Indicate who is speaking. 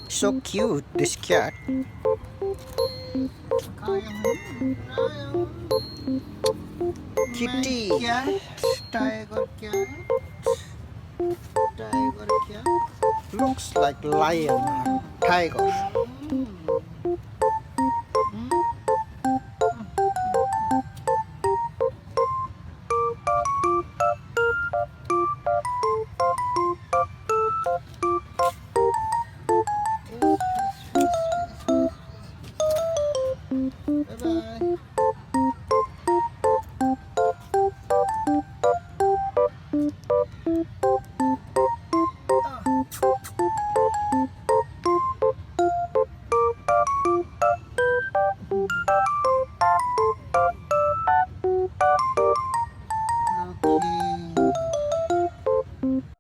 Speaker 1: So cute, this cat. Kitty.
Speaker 2: cat, tiger cat, tiger cat.
Speaker 1: Looks like lion or tiger.
Speaker 2: Bye bye. Ah.